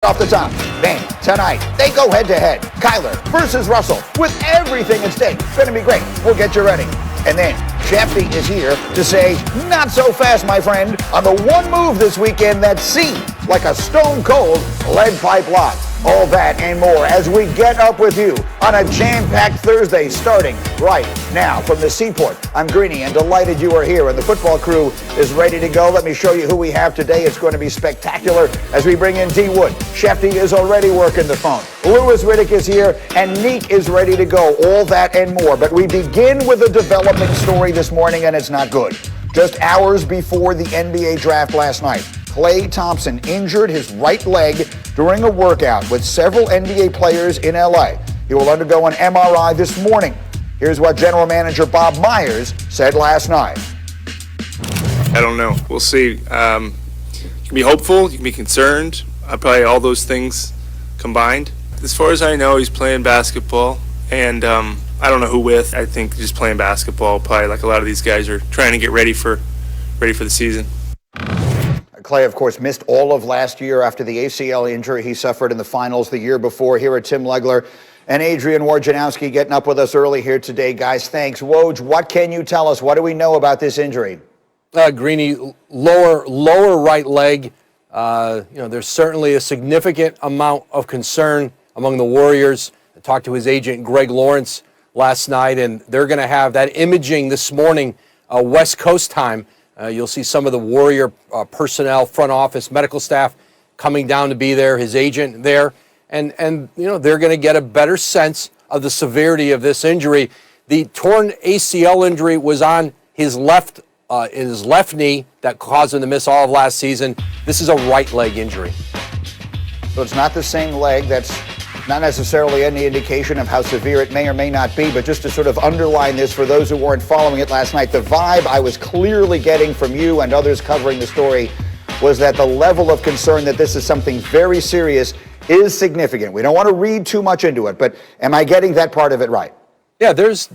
Off the top, then tonight, they go head-to-head. Kyler versus Russell with everything at stake. It's going to be great. We'll get you ready. And then Shefty is here to say, not so fast, my friend, on the one move this weekend that seemed like a stone-cold lead pipe lock. All that and more as we get up with you on a jam-packed Thursday starting right now from the Seaport. I'm Greeny and delighted you are here, and the football crew is ready to go. Let me show you who we have today. It's going to be spectacular as we bring in D. Wood. Shefty is already working the phone. Lewis Riddick is here, and Neek is ready to go. All that and more. But we begin with a development story this morning, and it's not good. Just hours before the NBA draft last night, Klay Thompson injured his right leg during a workout with several NBA players in LA. He will undergo an MRI this morning. Here's what General Manager Bob Myers said last night. I don't know. We'll see. You can be hopeful, you can be concerned, probably all those things combined. As far as I know, he's playing basketball, and I don't know who with. I think just playing basketball, probably like a lot of these guys are trying to get ready for the season. Klay, of course, missed all of last year after the ACL injury he suffered in the finals the year before. Here are Tim Legler and Adrian Wojnarowski getting up with us early here today. Guys, thanks. Woj, what can you tell us? What do we know about this injury? Greeny, lower right leg. There's certainly a significant amount of concern among the Warriors. I talked to his agent, Greg Lawrence, last night, and they're going to have that imaging this morning, West Coast time. You'll see some of the Warrior personnel, front office, medical staff coming down to be there, his agent there, and they're going to get a better sense of the severity of this injury. The torn ACL injury was on his left knee that caused him to miss all of last season. This is a right leg injury. So it's not the same leg. That's not necessarily any indication of how severe it may or may not be, but just to sort of underline this for those who weren't following it last night, the vibe I was clearly getting from you and others covering the story was that the level of concern that this is something very serious is significant. We don't want to read too much into it, but am I getting that part of it right? Yeah, there's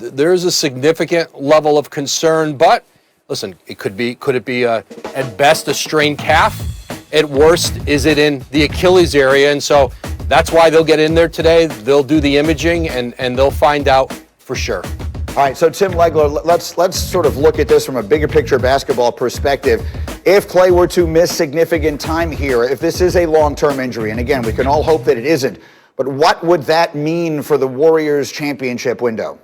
a significant level of concern, but listen, could it be at best a strained calf? At worst, is it in the Achilles area? And so that's why they'll get in there today. They'll do the imaging and they'll find out for sure. All right, so Tim Legler, let's sort of look at this from a bigger picture basketball perspective. If Klay were to miss significant time here, if this is a long-term injury, and again, we can all hope that it isn't, but what would that mean for the Warriors championship window?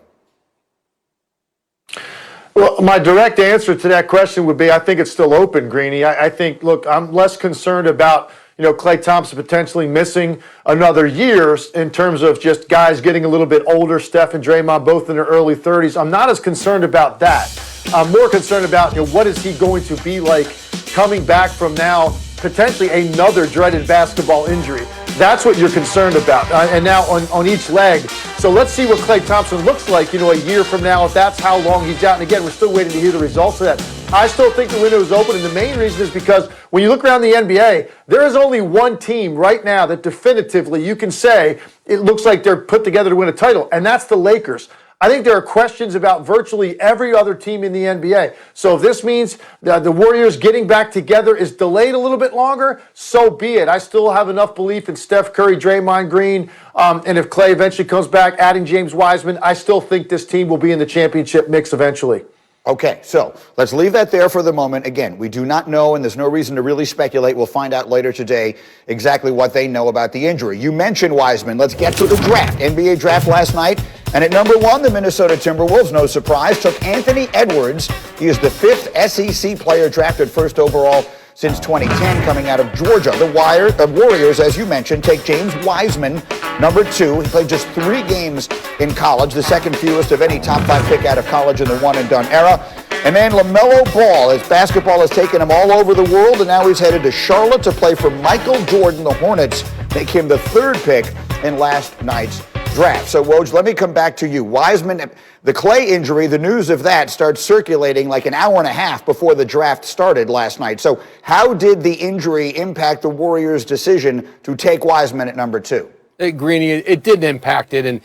Well, my direct answer to that question would be I think it's still open, Greeny. I think, look, I'm less concerned about Klay Thompson potentially missing another year in terms of just guys getting a little bit older, Steph and Draymond both in their early 30s. I'm not as concerned about that. I'm more concerned about what is he going to be like coming back from now potentially another dreaded basketball injury. That's what you're concerned about. And now on each leg. So let's see what Klay Thompson looks like, a year from now, if that's how long he's out. And again, we're still waiting to hear the results of that. I still think the window is open, and the main reason is because when you look around the NBA, there is only one team right now that definitively you can say it looks like they're put together to win a title, and that's the Lakers. I think there are questions about virtually every other team in the NBA. So if this means the Warriors getting back together is delayed a little bit longer, so be it. I still have enough belief in Steph Curry, Draymond Green, and if Klay eventually comes back, adding James Wiseman, I still think this team will be in the championship mix eventually. Okay, so let's leave that there for the moment. Again, we do not know, and there's no reason to really speculate. We'll find out later today exactly what they know about the injury. You mentioned Wiseman. Let's get to the draft. NBA draft last night. And at number 1, the Minnesota Timberwolves, no surprise, took Anthony Edwards. He is the 5th SEC player drafted first overall since 2010, coming out of Georgia. The Warriors, as you mentioned, take James Wiseman, number 2. He played just 3 games in college, the second fewest of any top 5 pick out of college in the one-and-done era. And then LaMelo Ball, as basketball has taken him all over the world, and now he's headed to Charlotte to play for Michael Jordan. The Hornets make him the 3rd pick in last night's draft. So, Woj, let me come back to you. Wiseman, the Klay injury, the news of that starts circulating like an hour and a half before the draft started last night. So how did the injury impact the Warriors' decision to take Wiseman at number 2? Hey, Greeny, it didn't impact it. And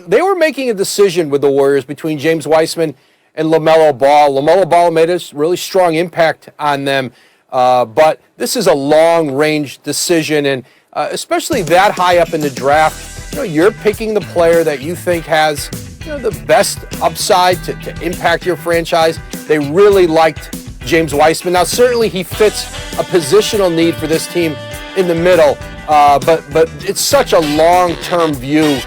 they were making a decision with the Warriors between James Wiseman and LaMelo Ball. LaMelo Ball made a really strong impact on them. But this is a long-range decision, and especially that high up in the draft, you're picking the player that you think has the best upside to impact your franchise. They really liked James Wiseman. Now, certainly he fits a positional need for this team in the middle, but it's such a long-term view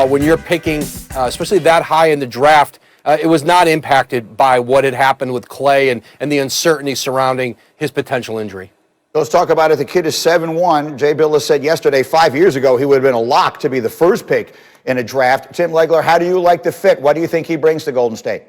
when you're picking, especially that high in the draft. It was not impacted by what had happened with Klay and the uncertainty surrounding his potential injury. Let's talk about it. The kid is 7'1". Jay Bilas said yesterday, 5 years ago, he would have been a lock to be the first pick in a draft. Tim Legler, how do you like the fit? What do you think he brings to Golden State?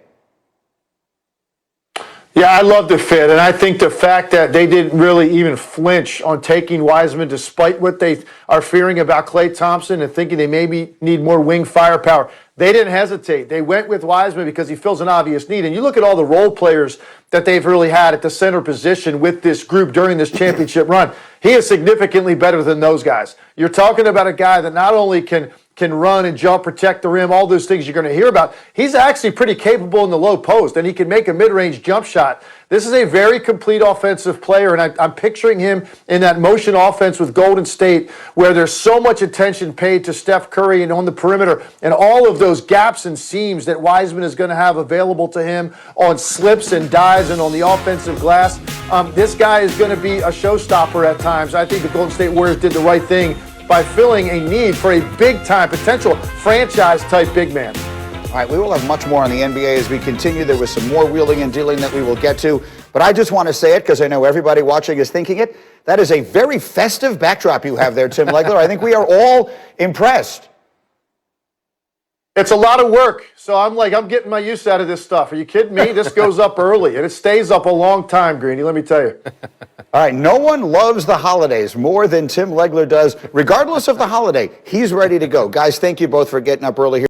Yeah, I love the fit, and I think the fact that they didn't really even flinch on taking Wiseman despite what they are fearing about Klay Thompson and thinking they maybe need more wing firepower, they didn't hesitate. They went with Wiseman because he fills an obvious need. And you look at all the role players that they've really had at the center position with this group during this championship run. He is significantly better than those guys. You're talking about a guy that not only can run and jump, protect the rim, all those things you're going to hear about. He's actually pretty capable in the low post, and he can make a mid-range jump shot. This is a very complete offensive player, and I'm picturing him in that motion offense with Golden State where there's so much attention paid to Steph Curry and on the perimeter and all of those gaps and seams that Wiseman is going to have available to him on slips and dives and on the offensive glass. This guy is going to be a showstopper at times. I think the Golden State Warriors did the right thing by filling a need for a big-time potential franchise-type big man. All right, we will have much more on the NBA as we continue. There was some more wheeling and dealing that we will get to. But I just want to say it because I know everybody watching is thinking it. That is a very festive backdrop you have there, Tim Legler. I think we are all impressed. It's a lot of work, so I'm getting my use out of this stuff. Are you kidding me? This goes up early, and it stays up a long time, Greeny, let me tell you. All right, no one loves the holidays more than Tim Legler does. Regardless of the holiday, he's ready to go. Guys, thank you both for getting up early here.